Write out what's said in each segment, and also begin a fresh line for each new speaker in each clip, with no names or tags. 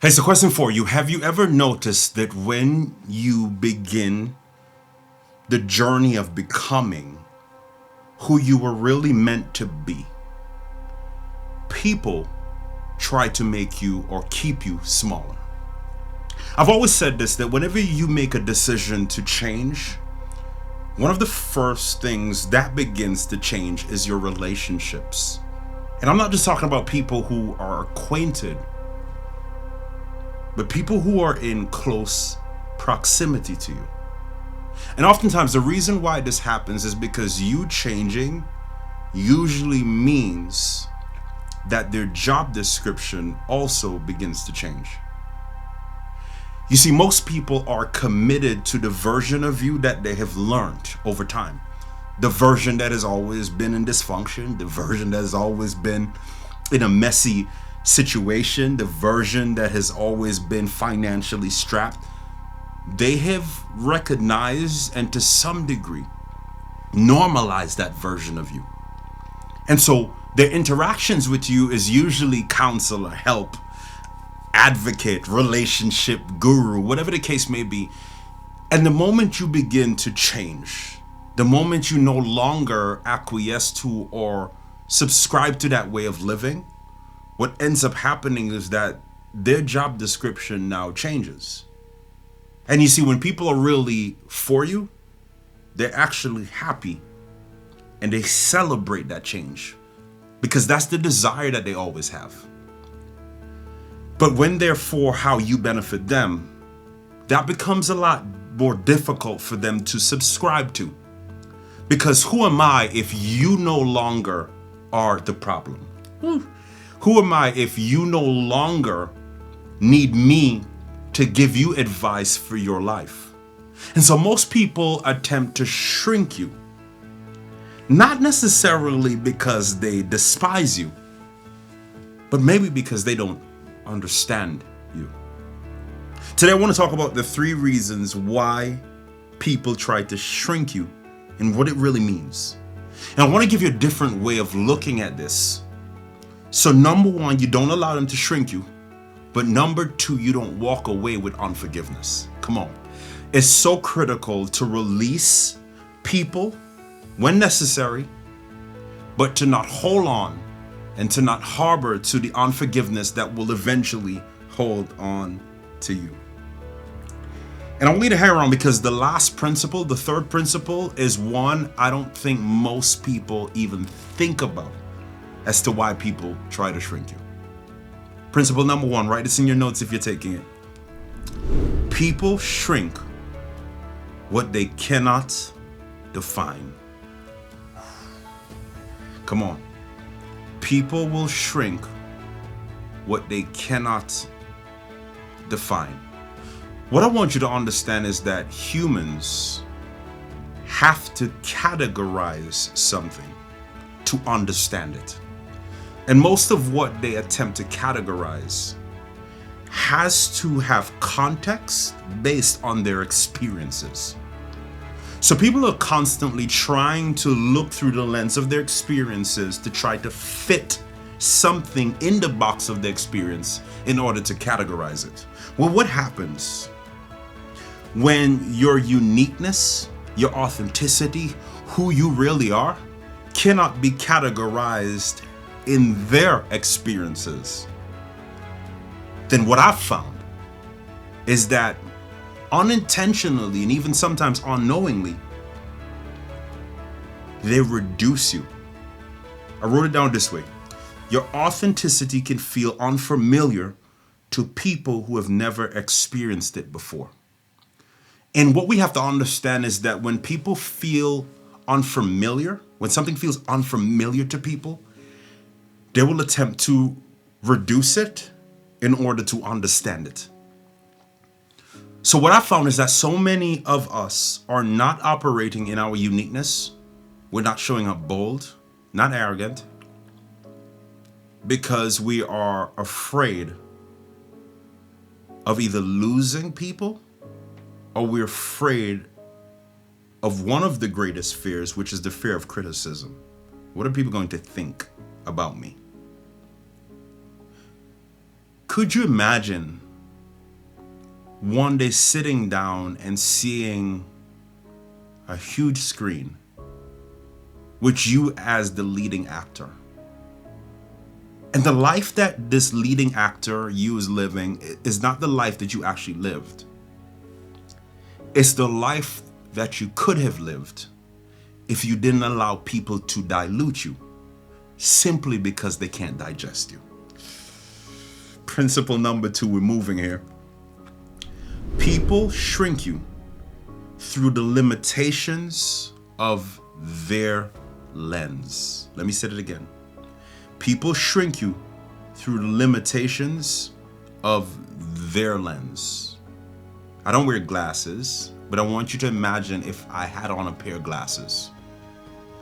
Hey, so question for you. Have you ever noticed that when you begin the journey of becoming who you were really meant to be, people try to make you or keep you smaller? I've always said this, that whenever you make a decision to change, one of the first things that begins to change is your relationships. And I'm not just talking about people who are acquainted, but people who are in close proximity to you. And oftentimes the reason why this happens is because you changing usually means that their job description also begins to change. You see, most people are committed to the version of you that they have learned over time. The version that has always been in dysfunction, the version that has always been in a messy situation, the version that has always been financially strapped. They have recognized and to some degree normalized that version of you. And so their interactions with you is usually counselor, help, advocate, relationship guru, whatever the case may be. And the moment you begin to change, the moment you no longer acquiesce to or subscribe to that way of living, what ends up happening is that their job description now changes. And you see, when people are really for you, they're actually happy and they celebrate that change because that's the desire that they always have. But when they're for how you benefit them, that becomes a lot more difficult for them to subscribe to. Because who am I if you no longer are the problem? Who am I if you no longer need me to give you advice for your life? And so most people attempt to shrink you, not necessarily because they despise you, but maybe because they don't understand you. Today I want to talk about the 3 reasons why people try to shrink you and what it really means. And I want to give you a different way of looking at this. So number 1, you don't allow them to shrink you. But number 2, you don't walk away with unforgiveness. Come on. It's so critical to release people when necessary, but to not hold on and to not harbor to the unforgiveness that will eventually hold on to you. And I want you to hang around because the last principle, the 3rd principle, is one I don't think most people even think about as to why people try to shrink you. Principle number 1, write this in your notes if you're taking it. People shrink what they cannot define. Come on. People will shrink what they cannot define. What I want you to understand is that humans have to categorize something to understand it. And most of what they attempt to categorize has to have context based on their experiences. So people are constantly trying to look through the lens of their experiences to try to fit something in the box of the experience in order to categorize it. Well, what happens when your uniqueness, your authenticity, who you really are, cannot be categorized in their experiences? Then what I've found is that unintentionally and even sometimes unknowingly, they reduce you. I wrote it down this way. Your authenticity can feel unfamiliar to people who have never experienced it before. And what we have to understand is that when people feel unfamiliar, when something feels unfamiliar to people, they will attempt to reduce it in order to understand it. So what I found is that so many of us are not operating in our uniqueness. We're not showing up bold, not arrogant, because we are afraid of either losing people or we're afraid of one of the greatest fears, which is the fear of criticism. What are people going to think about me? Could you imagine one day sitting down and seeing a huge screen with you as the leading actor. And the life that this leading actor, you, is living is not the life that you actually lived. It's the life that you could have lived if you didn't allow people to dilute you simply because they can't digest you. Principle number 2, we're moving here. People shrink you through the limitations of their lens. Let me say it again. People shrink you through the limitations of their lens. I don't wear glasses, but I want you to imagine if I had on a pair of glasses.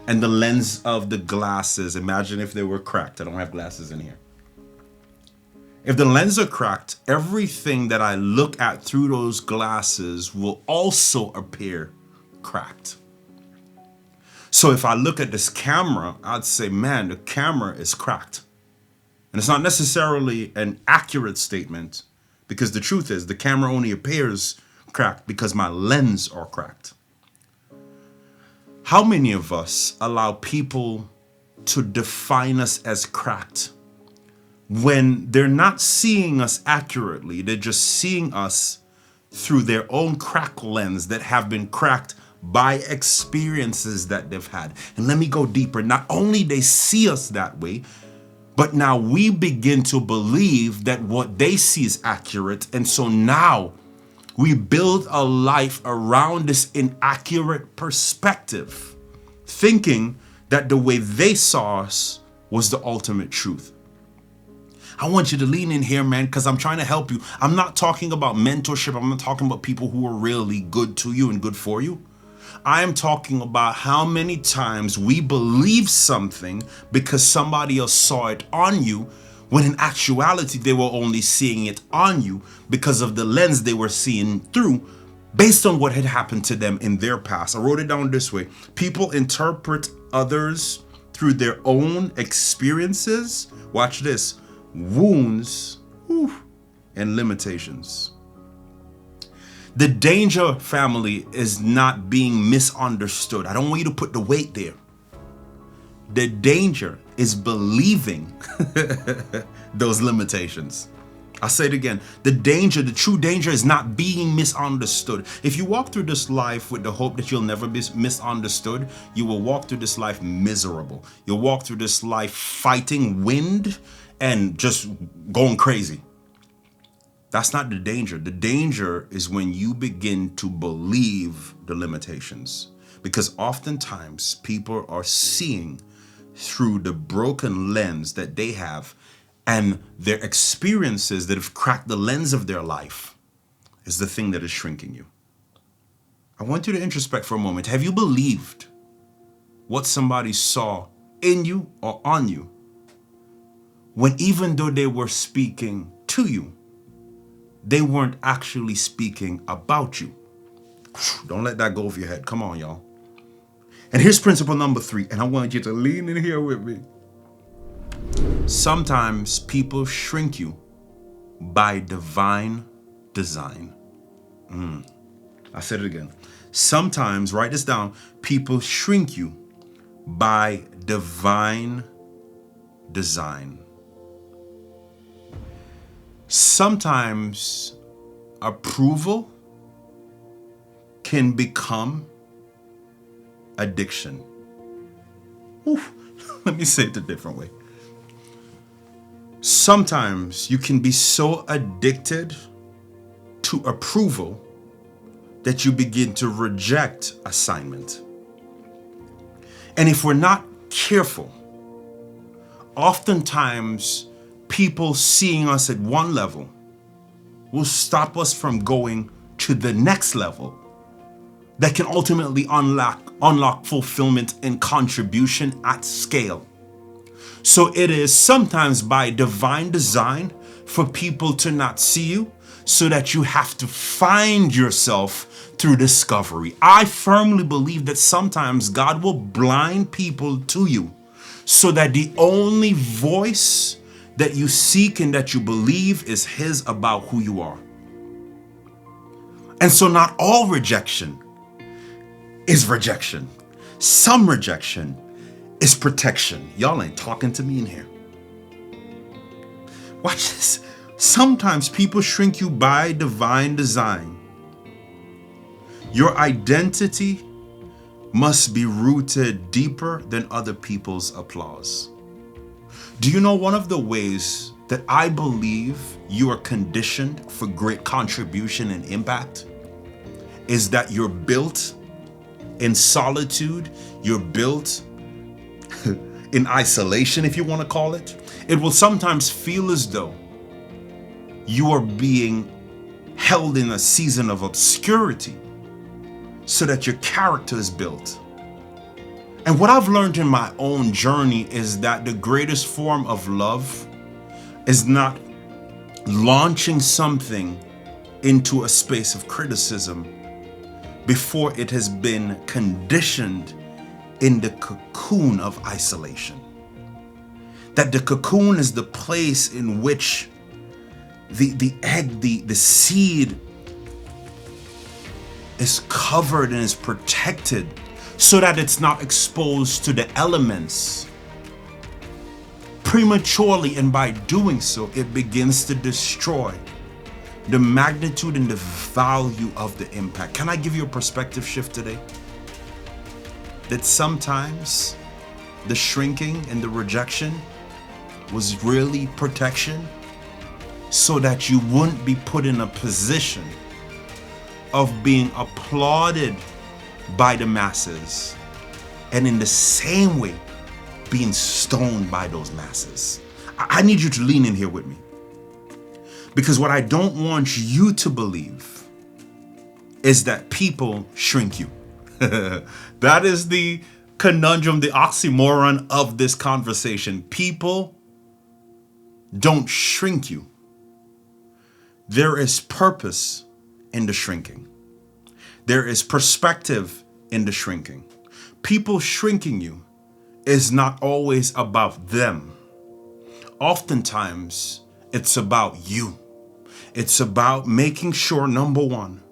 And the lens of the glasses, imagine if they were cracked. I don't have glasses in here. If the lenses are cracked, everything that I look at through those glasses will also appear cracked. So if I look at this camera, I'd say, man, the camera is cracked. And it's not necessarily an accurate statement, because the truth is the camera only appears cracked because my lens are cracked. How many of us allow people to define us as cracked when they're not seeing us accurately? They're just seeing us through their own crack lens that have been cracked by experiences that they've had. And let me go deeper. Not only they see us that way, but now we begin to believe that what they see is accurate. And so now we build a life around this inaccurate perspective, thinking that the way they saw us was the ultimate truth. I want you to lean in here, man, because I'm trying to help you. I'm not talking about mentorship. I'm not talking about people who are really good to you and good for you. I am talking about how many times we believe something because somebody else saw it on you, when in actuality they were only seeing it on you because of the lens they were seeing through based on what had happened to them in their past. I wrote it down this way. People interpret others through their own experiences. Watch this. Wounds and limitations. The danger, family, is not being misunderstood. I don't want you to put the weight there. The danger is believing those limitations. I'll say it again. The true danger is not being misunderstood. If you walk through this life with the hope that you'll never be misunderstood, you will walk through this life miserable. You'll walk through this life fighting wind and just going crazy. That's not the danger. The danger is when you begin to believe the limitations. Because oftentimes people are seeing through the broken lens that they have, and their experiences that have cracked the lens of their life is the thing that is shrinking you. I want you to introspect for a moment. Have you believed what somebody saw in you or on you, when even though they were speaking to you, they weren't actually speaking about you? Don't let that go over your head. Come on, y'all. And here's principle number 3, and I want you to lean in here with me. Sometimes people shrink you by divine design. I said it again. Sometimes, write this down, people shrink you by divine design. Sometimes approval can become addiction. Let me say it a different way. Sometimes you can be so addicted to approval that you begin to reject assignment. And if we're not careful, oftentimes people seeing us at one level will stop us from going to the next level that can ultimately unlock fulfillment and contribution at scale. So it is sometimes by divine design for people to not see you, so that you have to find yourself through discovery. I firmly believe that sometimes God will blind people to you so that the only voice that you seek and that you believe is His about who you are. And so not all rejection is rejection. Some rejection is protection. Y'all ain't talking to me in here. Watch this. Sometimes people shrink you by divine design. Your identity must be rooted deeper than other people's applause. Do you know one of the ways that I believe you are conditioned for great contribution and impact is that you're built in solitude, you're built in isolation, if you want to call it. It will sometimes feel as though you are being held in a season of obscurity so that your character is built. And what I've learned in my own journey is that the greatest form of love is not launching something into a space of criticism before it has been conditioned in the cocoon of isolation. That the cocoon is the place in which the egg, the seed is covered and is protected so that it's not exposed to the elements prematurely, and by doing so, it begins to destroy the magnitude and the value of the impact. Can I give you a perspective shift today? That sometimes the shrinking and the rejection was really protection so that you wouldn't be put in a position of being applauded by the masses, and in the same way being stoned by those masses. I need you to lean in here with me, because what I don't want you to believe is that people shrink you. That is the conundrum, the oxymoron of this conversation. People don't shrink you. There is purpose in the shrinking. There is perspective in the shrinking. People shrinking you is not always about them. Oftentimes, it's about you. It's about making sure, number one,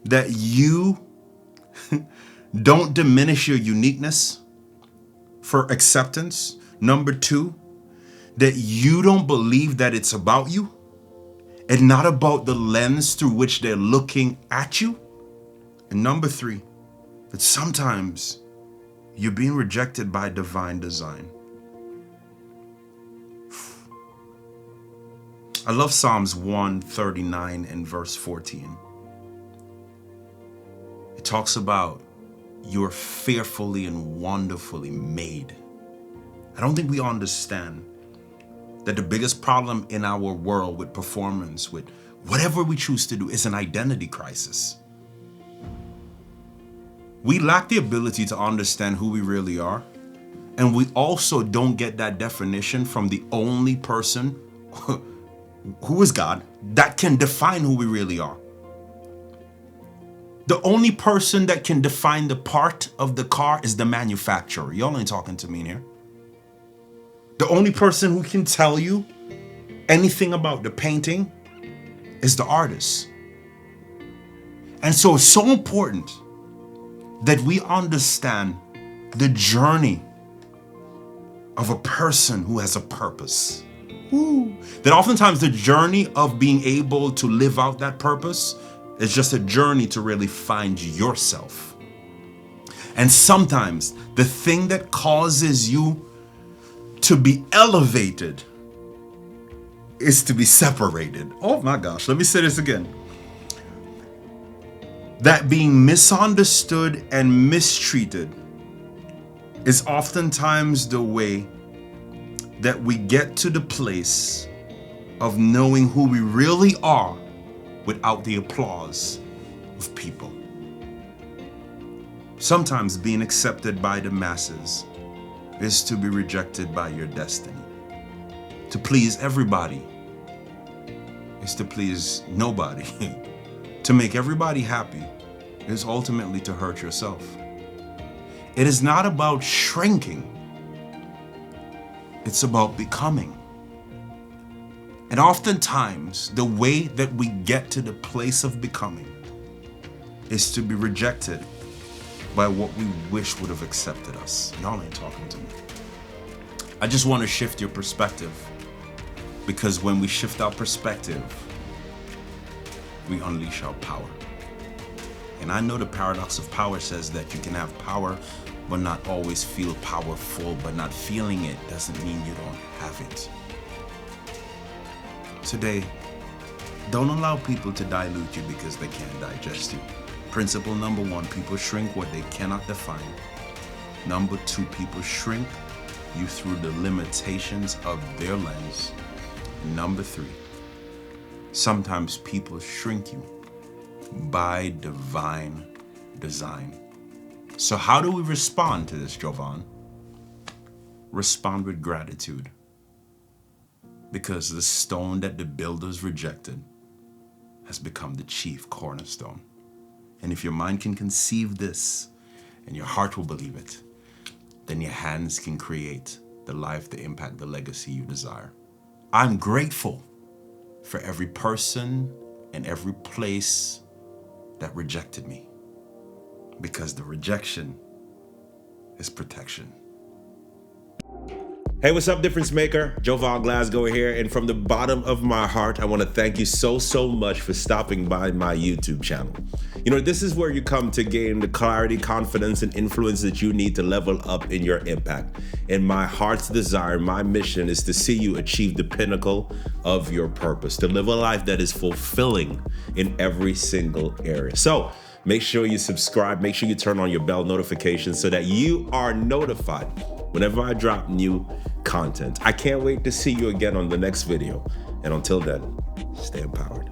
that you don't diminish your uniqueness for acceptance. Number two, that you don't believe that it's about you and not about the lens through which they're looking at you. And number three, that sometimes you're being rejected by divine design. I love Psalms 139 and verse 14. It talks about you're fearfully and wonderfully made. I don't think we understand that the biggest problem in our world with performance, with whatever we choose to do, is an identity crisis. We lack the ability to understand who we really are. And we also don't get that definition from the only person who is God that can define who we really are. The only person that can define the part of the car is the manufacturer. Y'all ain't talking to me in here. The only person who can tell you anything about the painting is the artist. And so it's so important that we understand the journey of a person who has a purpose. That oftentimes the journey of being able to live out that purpose is just a journey to really find yourself. And sometimes the thing that causes you to be elevated is to be separated. Oh my gosh, let me say this again. That being misunderstood and mistreated is oftentimes the way that we get to the place of knowing who we really are without the applause of people. Sometimes being accepted by the masses is to be rejected by your destiny. To please everybody is to please nobody. To make everybody happy is ultimately to hurt yourself. It is not about shrinking. It's about becoming. And oftentimes, the way that we get to the place of becoming is to be rejected by what we wish would have accepted us. Y'all ain't talking to me. I just want to shift your perspective, because when we shift our perspective, we unleash our power. And I know the paradox of power says that you can have power but not always feel powerful, but not feeling it doesn't mean you don't have it. Today, don't allow people to dilute you because they can't digest you. Principle number 1, people shrink what they cannot define. Number 2, people shrink you through the limitations of their lens. Number 3, sometimes people shrink you by divine design. So how do we respond to this, Jovan? Respond with gratitude. Because the stone that the builders rejected has become the chief cornerstone. And if your mind can conceive this and your heart will believe it, then your hands can create the life, the impact, the legacy you desire. I'm grateful for every person and every place that rejected me, because the rejection is protection. Hey, what's up, difference maker? Jovan Glasgow here, and from the bottom of my heart, I want to thank you so much for stopping by my YouTube channel. You know, this is where you come to gain the clarity, confidence, and influence that you need to level up in your impact. And my heart's desire, my mission is to see you achieve the pinnacle of your purpose, to live a life that is fulfilling in every single area. So make sure you subscribe, make sure you turn on your bell notifications so that you are notified whenever I drop new content. I can't wait to see you again on the next video. And until then, stay empowered.